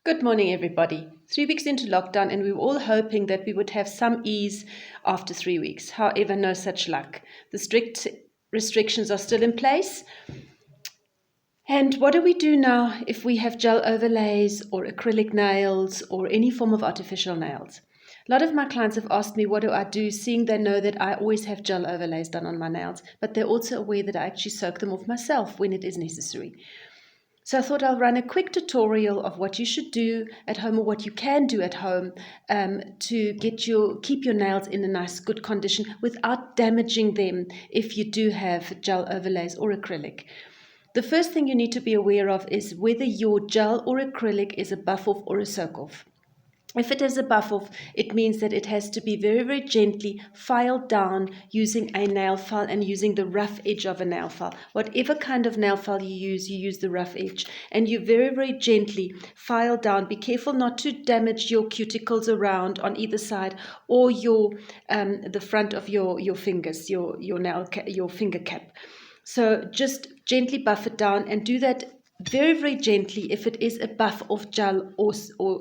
Good morning, everybody. 3 weeks into lockdown, and we were all hoping that we would have some ease after 3 weeks. However, no such luck. The strict restrictions are still in place. And what do we do now if we have gel overlays or acrylic nails or any form of artificial nails? A lot of my clients have asked me, what do I do, seeing they know that I always have gel overlays done on my nails, but they're also aware that I actually soak them off myself when it is necessary. So I thought I'll run a quick tutorial of what you should do at home or what you can do at home to keep your nails in a nice, good condition without damaging them if you do have gel overlays or acrylic. The first thing you need to be aware of is whether your gel or acrylic is a buff-off or a soak-off. If it is a buff-off, it means that it has to be very, very gently filed down using a nail file and using the rough edge of a nail file. Whatever kind of nail file you use the rough edge. And you very, very gently file down. Be careful not to damage your cuticles around on either side or the front of your fingers, your finger cap. So just gently buff it down and do that very, very gently if it is a buff-off gel or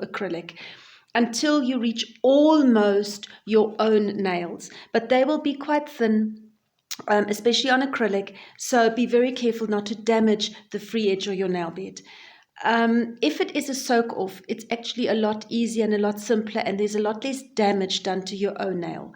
acrylic, until you reach almost your own nails. But they will be quite thin, especially on acrylic, so be very careful not to damage the free edge of your nail bed. If it is a soak-off, it's actually a lot easier and a lot simpler, and there's a lot less damage done to your own nail.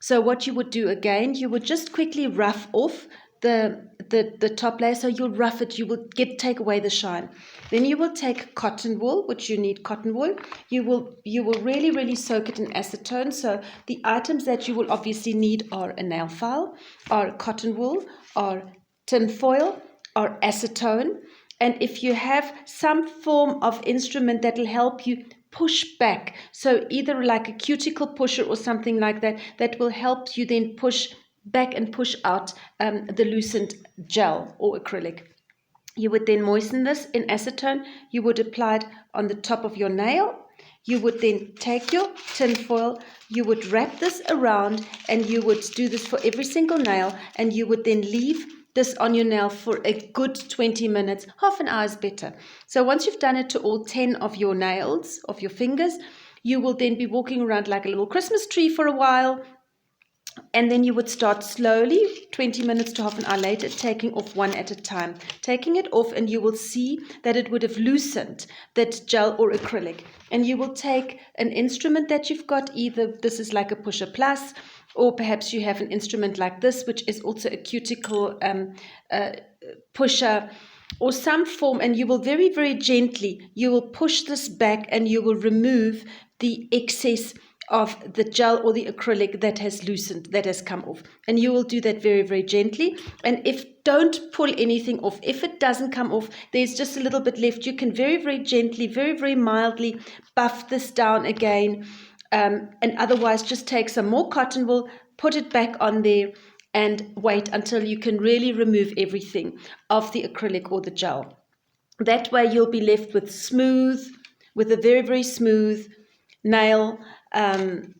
So what you would do again, you would just quickly rough off the top layer. So you'll rough it, you will take away the shine. Then you will take cotton wool, which you need cotton wool. You will really, really soak it in acetone. So the items that you will obviously need are a nail file, are cotton wool, are tin foil, are acetone. And if you have some form of instrument that will help you push back, so either like a cuticle pusher or something like that, that will help you then push back and push out the loosened gel or acrylic. You would then moisten this in acetone. You would apply it on the top of your nail. You would then take your tin foil, you would wrap this around, and you would do this for every single nail, and you would then leave this on your nail for a good 20 minutes. Half an hour is better. So once you've done it to all 10 of your nails, of your fingers, you will then be walking around like a little Christmas tree for a while. And then you would start slowly, 20 minutes to half an hour later, taking off one at a time. Taking it off, and you will see that it would have loosened that gel or acrylic. And you will take an instrument that you've got, either this is like a pusher plus, or perhaps you have an instrument like this, which is also a cuticle pusher, or some form, and you will very, very gently, you will push this back and you will remove the excess of the gel or the acrylic that has loosened, that has come off. And you will do that very, very gently. And don't pull anything off. If it doesn't come off, there's just a little bit left, you can very, very gently, very, very mildly buff this down again. And otherwise, just take some more cotton wool, put it back on there, and wait until you can really remove everything of the acrylic or the gel. That way you'll be left with a very, very smooth nail, and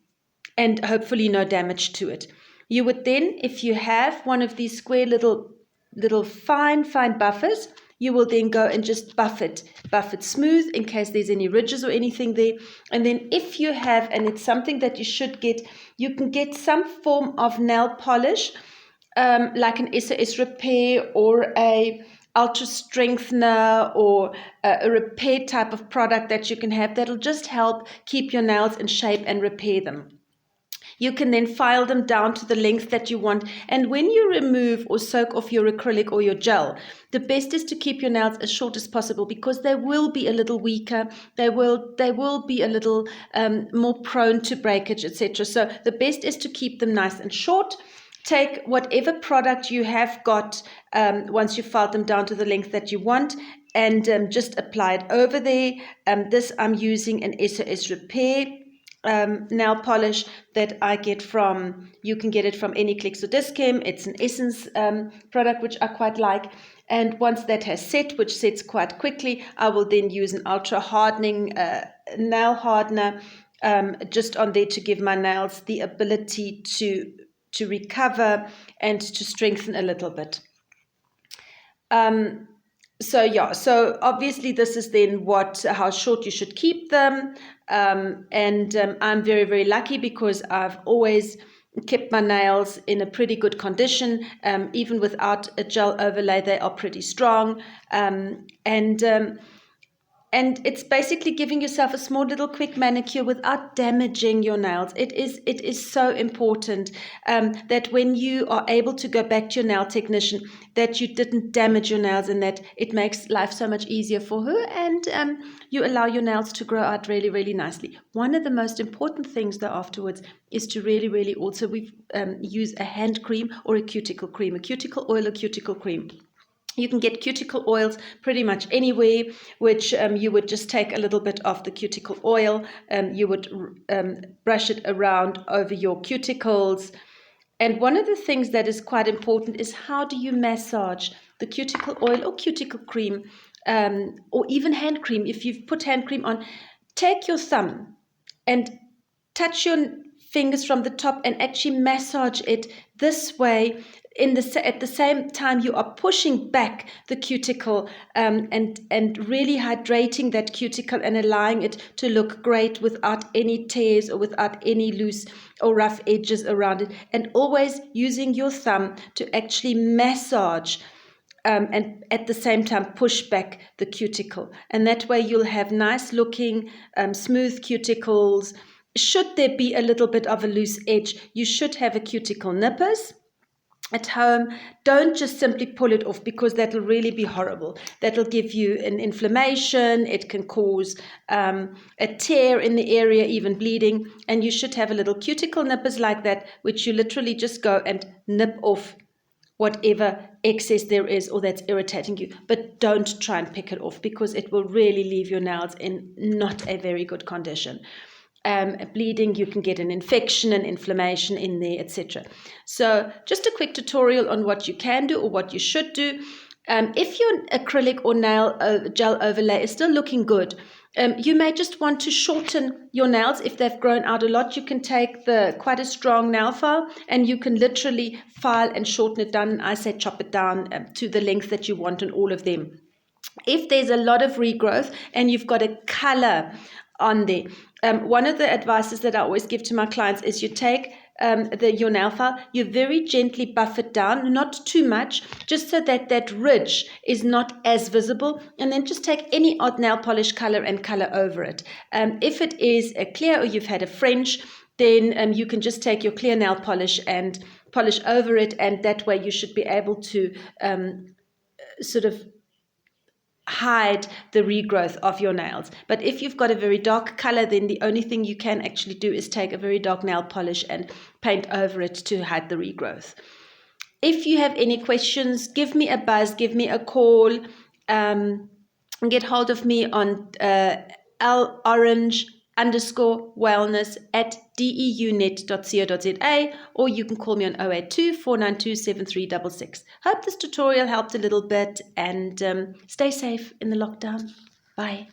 hopefully no damage to it. You would then, if you have one of these square little fine buffers, you will then go and just buff it smooth in case there's any ridges or anything there. And then if you have, and it's something that you should get, you can get some form of nail polish, like an SOS Repair or a ultra strengthener, or a repair type of product that you can have that'll just help keep your nails in shape and repair them. You can then file them down to the length that you want. And when you remove or soak off your acrylic or your gel, the best is to keep your nails as short as possible, because they will be a little weaker. They will be a little more prone to breakage, etc. So the best is to keep them nice and short. Take whatever product you have got, once you've filed them down to the length that you want, and just apply it over there. This I'm using an SOS Repair nail polish that I get from, you can get it from any Clicks or Dischem. It's an Essence product, which I quite like. And once that has set, which sets quite quickly, I will then use an ultra hardening nail hardener just on there to give my nails the ability to recover and to strengthen a little bit. So yeah, so obviously this is then how short you should keep them, and I'm very, very lucky because I've always kept my nails in a pretty good condition. Even without a gel overlay, they are pretty strong, and it's basically giving yourself a small little quick manicure without damaging your nails. It is so important that when you are able to go back to your nail technician, that you didn't damage your nails, and that it makes life so much easier for her, and you allow your nails to grow out really, really nicely. One of the most important things though afterwards is to really, really also use a hand cream or a cuticle cream, a cuticle oil or cuticle cream. You can get cuticle oils pretty much anywhere, which you would just take a little bit of the cuticle oil. You would brush it around over your cuticles. And one of the things that is quite important is, how do you massage the cuticle oil or cuticle cream, or even hand cream? If you've put hand cream on, take your thumb and touch your fingers from the top and actually massage it this way. At the same time, you are pushing back the cuticle, and really hydrating that cuticle and allowing it to look great without any tears or without any loose or rough edges around it, and always using your thumb to actually massage, and at the same time push back the cuticle. And that way you'll have nice looking, smooth cuticles. Should there be a little bit of a loose edge, you should have a cuticle nippers at home. Don't just simply pull it off, because that'll really be horrible. That'll give you an inflammation. It can cause a tear in the area, even bleeding. And you should have a little cuticle nippers like that, which you literally just go and nip off whatever excess there is or that's irritating you. But don't try and pick it off, because it will really leave your nails in not a very good condition. Bleeding, you can get an infection and inflammation in there, etc. So just a quick tutorial on what you can do or what you should do. If your acrylic or nail gel overlay is still looking good, you may just want to shorten your nails. If they've grown out a lot, you can take quite a strong nail file, and you can literally file and shorten it down. I say chop it down to the length that you want on all of them. If there's a lot of regrowth and you've got a color on there, one of the advices that I always give to my clients is, you take your nail file, you very gently buff it down, not too much, just so that that ridge is not as visible, and then just take any odd nail polish color and color over it. If it is a clear, or you've had a French, then you can just take your clear nail polish and polish over it, and that way you should be able to sort of hide the regrowth of your nails. But if you've got a very dark color, then the only thing you can actually do is take a very dark nail polish and paint over it to hide the regrowth. If you have any questions, give me a buzz, give me a call, get hold of me on lorange_wellness@deunet.co.za, or you can call me on 082 492 7366. Hope this tutorial helped a little bit, and stay safe in the lockdown. Bye.